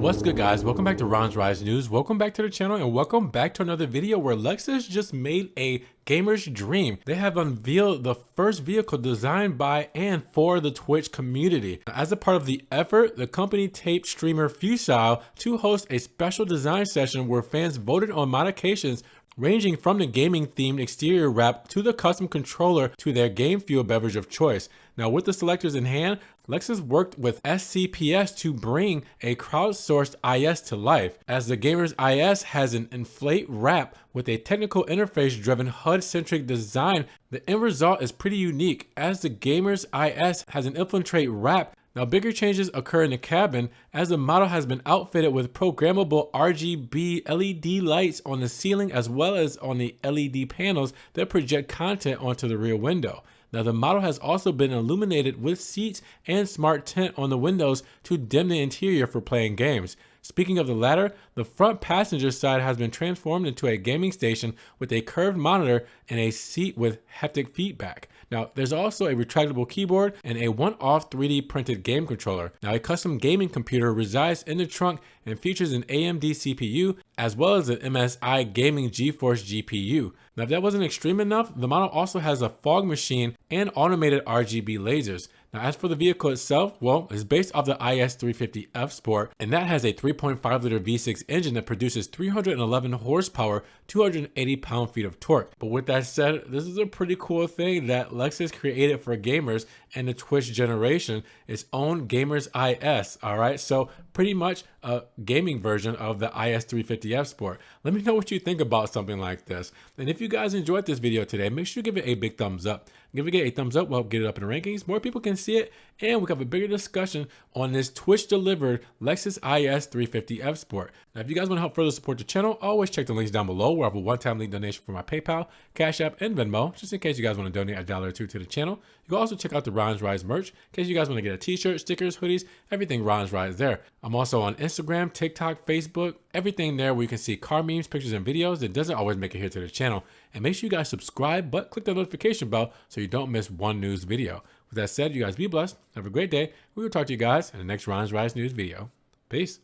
What's good, guys? Welcome back to Ron's Rise News. Welcome back to the channel and welcome back to another video where Lexus just made a gamer's dream. They have unveiled the first vehicle designed by and for the Twitch community. As a part of the effort, the company taped streamer Fusile to host a special design session where fans voted on modifications ranging from the gaming themed exterior wrap to the custom controller to their game fuel beverage of choice. Now, with the selectors in hand, Lexus worked with SCPS to bring a crowdsourced IS to life, as the gamer's IS has an inflate wrap with a technical interface driven HUD-centric design. The end result is pretty unique, as the gamer's IS has an infiltrate wrap. Now, bigger changes occur in the cabin, as the model has been outfitted with programmable RGB LED lights on the ceiling as well as on the LED panels that project content onto the rear window. Now, the model has also been illuminated with seats and smart tint on the windows to dim the interior for playing games. Speaking of the latter, the front passenger side has been transformed into a gaming station with a curved monitor and a seat with haptic feedback. Now, there's also a retractable keyboard and a one-off 3D printed game controller. Now, a custom gaming computer resides in the trunk and features an AMD CPU as well as an MSI Gaming GeForce GPU. Now, if that wasn't extreme enough, the model also has a fog machine and automated RGB lasers. Now, as for the vehicle itself, well, it's based off the IS350F Sport, and that has a 3.5 liter V6 engine that produces 311 horsepower, 280 pound-feet of torque. But with that said, this is a pretty cool thing that Lexus created for gamers and the Twitch generation, its own Gamers IS, all right? So pretty much a gaming version of the IS350F Sport. Let me know what you think about something like this. And if you guys enjoyed this video today, make sure you give it a big thumbs up. If you get a thumbs up, we'll help get it up in the rankings. More people can see it, and we can have a bigger discussion on this Twitch-delivered Lexus IS350F Sport. Now, if you guys want to help further support the channel, always check the links down below where I have a one-time link donation for my PayPal, Cash App, and Venmo, just in case you guys want to donate $1 or $2 to the channel. You can also check out the Ron's Rise merch in case you guys want to get a t-shirt, stickers, hoodies, everything Ron's Rise there. I'm also on Instagram, TikTok, Facebook, everything there where you can see car memes, pictures, and videos that doesn't always make it here to the channel. And make sure you guys subscribe, but click the notification bell so you don't miss one news video. With that said, you guys be blessed. Have a great day. We will talk to you guys in the next Ron's Rise news video. Peace.